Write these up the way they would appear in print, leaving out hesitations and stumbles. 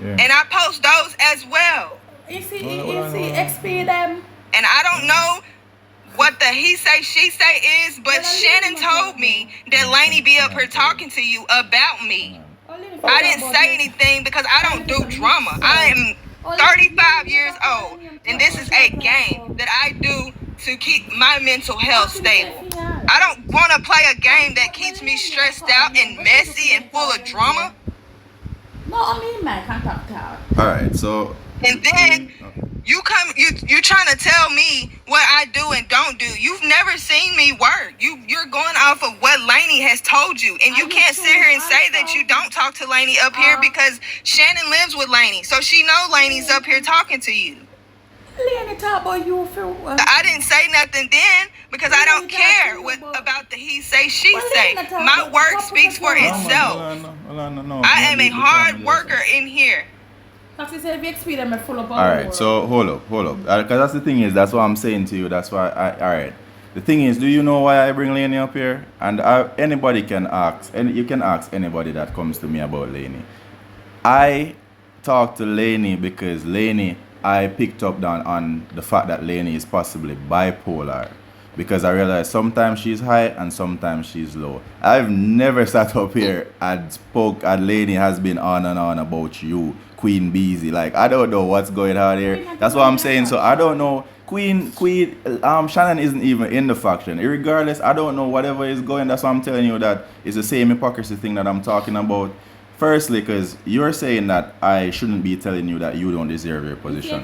Yeah. And I post those as well. You see, XP them. And I don't know what the he say, she say is, but Shannon told me that Lainey be up here talking to you about me. I didn't say anything because I don't do drama. I am 35 years old, and this is a game that I do to keep my mental health stable. I don't want to play a game that keeps me stressed out and messy and full of drama. No, only my contact card. All right, so. And then you trying to tell me what I do and don't do. You've never seen me work. You're going off of what Lainey has told you, and you can't sit here and say that you don't talk to Lainey up here because Shannon lives with Lainey, so she know Lainey's up here talking to you. Lainey talk about you for what? I didn't say nothing then because I don't care about the he say, she say. My work speaks for itself. I am a hard worker in here. All right, so hold up, because that's the thing is, that's what I'm saying to you. That's why all right. The thing is, do you know why I bring Lainey up here? And anybody can ask, and you can ask anybody that comes to me about Lainey. I talk to Lainey because Lainey, I picked up on the fact that Lainey is possibly bipolar, because I realize sometimes she's high and sometimes she's low. I've never sat up here and spoke, and Lainey has been on and on about you, Queen Beezy. Like, I don't know what's going on here. That's what I'm saying. So I don't know. Shannon isn't even in the faction. Regardless, I don't know whatever is going. That's why I'm telling you that it's the same hypocrisy thing that I'm talking about. Firstly, because you're saying that I shouldn't be telling you that you don't deserve your position.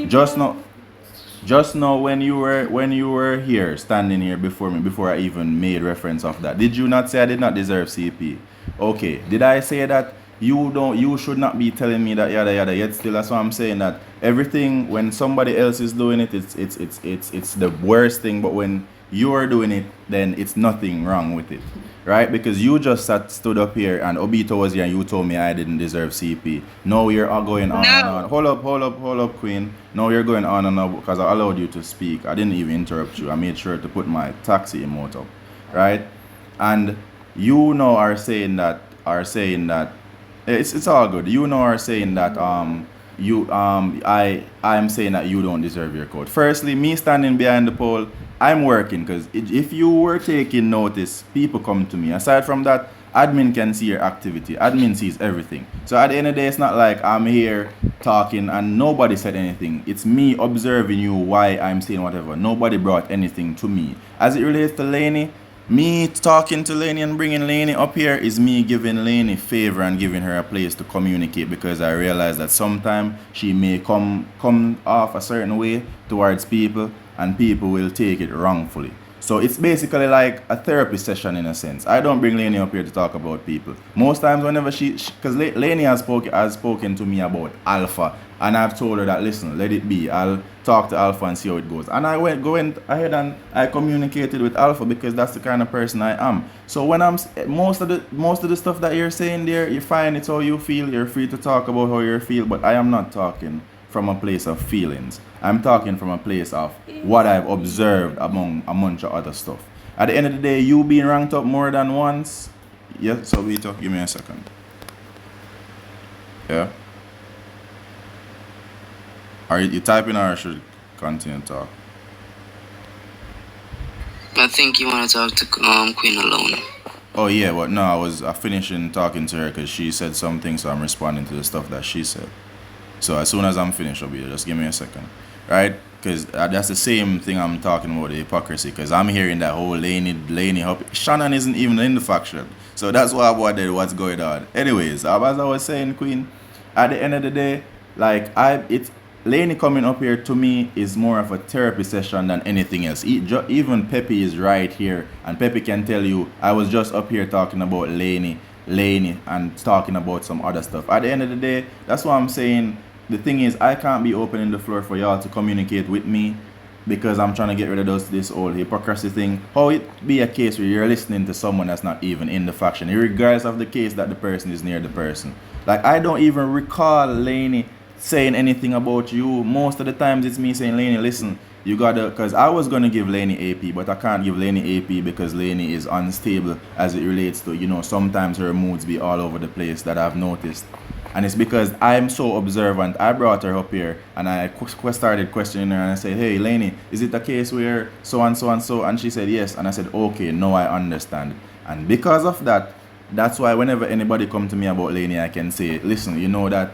Just now when you were here, standing here before me, before I even made reference of that, did you not say I did not deserve CP? Okay. Did I say that you should not be telling me that yada yada? Yet still, that's why I'm saying that everything, when somebody else is doing it, it's the worst thing, but when you're doing it, then it's nothing wrong with it. Right? Because you just stood up here and Obito was here and you told me I didn't deserve CP. No, you're all going on and on. Hold up, Queen. No, you're going on and on because I allowed you to speak. I didn't even interrupt you. I made sure to put my taxi emote up. Right? And you now are saying that it's all good. You now are saying that I'm saying that you don't deserve your code. Firstly, me standing behind the pole, I'm working, because if you were taking notice, people come to me. Aside from that, admin can see your activity. Admin sees everything. So at the end of the day, it's not like I'm here talking and nobody said anything. It's me observing you why I'm saying whatever. Nobody brought anything to me. As it relates to Lainey, me talking to Lainey and bringing Lainey up here is me giving Lainey favor and giving her a place to communicate, because I realize that sometimes she may come off a certain way towards people and people will take it wrongfully. So it's basically like a therapy session in a sense. I don't bring Lainey up here to talk about people. Most times whenever because Lainey has spoken to me about Alpha, and I've told her that, listen, let it be. I'll talk to Alpha and see how it goes. And I went ahead and I communicated with Alpha because that's the kind of person I am. So when most of the stuff that you're saying there, you find it's how you feel. You're free to talk about how you feel, but I am not talking from a place of feelings. I'm talking from a place of what I've observed among a bunch of other stuff. At the end of the day, you being ranked up more than once. Yeah, so Vito, give me a second. Yeah. Are you typing or should continue to talk? I think you want to talk to Queen alone. Oh yeah, but no, I was finishing talking to her because she said something, so I'm responding to the stuff that she said. So as soon as I'm finished, I'll be there. Just give me a second, right? Because that's the same thing I'm talking about, the hypocrisy. Because I'm hearing that whole Lainey, Shannon isn't even in the faction. So that's why I wondered what's going on. Anyways, as I was saying, Queen, at the end of the day, like Lainey coming up here to me is more of a therapy session than anything else. Even Pepe is right here, and Pepe can tell you I was just up here talking about Lainey and talking about some other stuff. At the end of the day, that's why I'm saying the thing is I can't be opening the floor for y'all to communicate with me because I'm trying to get rid of this old hypocrisy thing. How it be a case where you're listening to someone that's not even in the faction, regardless of the case that the person is near the person. Like, I don't even recall Lainey saying anything about you. Most of the times it's me saying, Lainey, listen, you gotta, because I was gonna give Lainey AP, but I can't give Lainey AP because Lainey is unstable as it relates to, sometimes her moods be all over the place that I've noticed. And it's because I'm so observant. I brought her up here and I started questioning her and I said, hey, Lainey, is it a case where so and so and so? And she said, yes. And I said, okay, now I understand. And because of that, that's why whenever anybody come to me about Lainey, I can say, listen, you know that,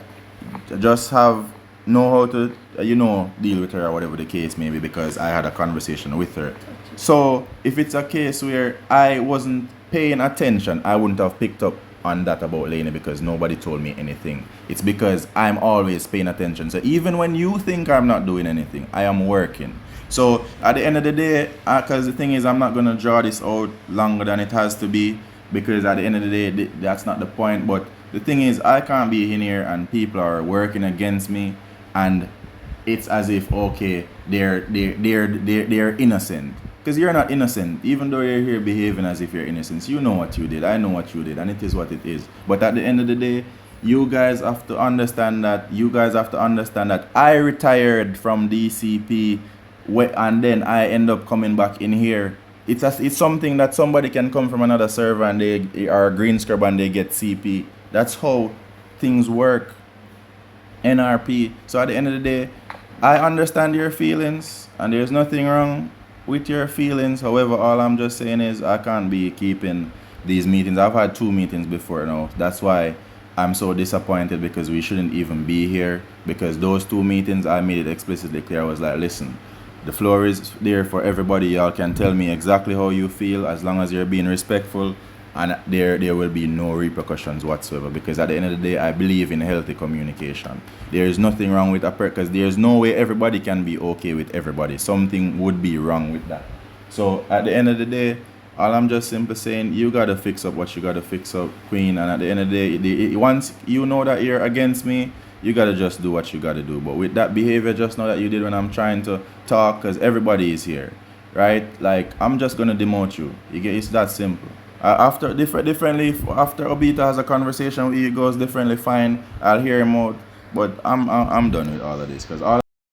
just know how to, deal with her or whatever the case may be, because I had a conversation with her. So if it's a case where I wasn't paying attention, I wouldn't have picked up on that about Lainey because nobody told me anything. It's because I'm always paying attention. So even when you think I'm not doing anything, I am working. So at the end of the day, because the thing is, I'm not going to draw this out longer than it has to be, because at the end of the day, that's not the point. But the thing is, I can't be in here and people are working against me, and it's as if, okay, they're innocent. Because you're not innocent. Even though you're here behaving as if you're innocent, you know what you did, I know what you did, and it is what it is. But at the end of the day, you guys have to understand that I retired from DCP, and then I end up coming back in here. It's something that somebody can come from another server and they are green scrub and they get CP. That's how things work. NRP. So at the end of the day, I understand your feelings and there's nothing wrong with your feelings. However, all I'm just saying is I can't be keeping these meetings. I've had 2 meetings before now. That's why I'm so disappointed, because we shouldn't even be here, because those 2 meetings I made it explicitly clear. I was like, listen, the floor is there for everybody. Y'all can tell me exactly how you feel as long as you're being respectful, and there will be no repercussions whatsoever, because at the end of the day, I believe in healthy communication. There is nothing wrong with because there's no way everybody can be okay with everybody. Something would be wrong with that. So at the end of the day, all I'm just simply saying, you gotta fix up what you gotta fix up, Queen. And at the end of the day, once you know that you're against me, you gotta just do what you gotta do. But with that behavior just now that you did when I'm trying to talk, because everybody is here, right? Like, I'm just gonna demote you. It's that simple. After differently, after Obita has a conversation with you, it goes differently, fine. I'll hear him out. But I'm done with all of this, because all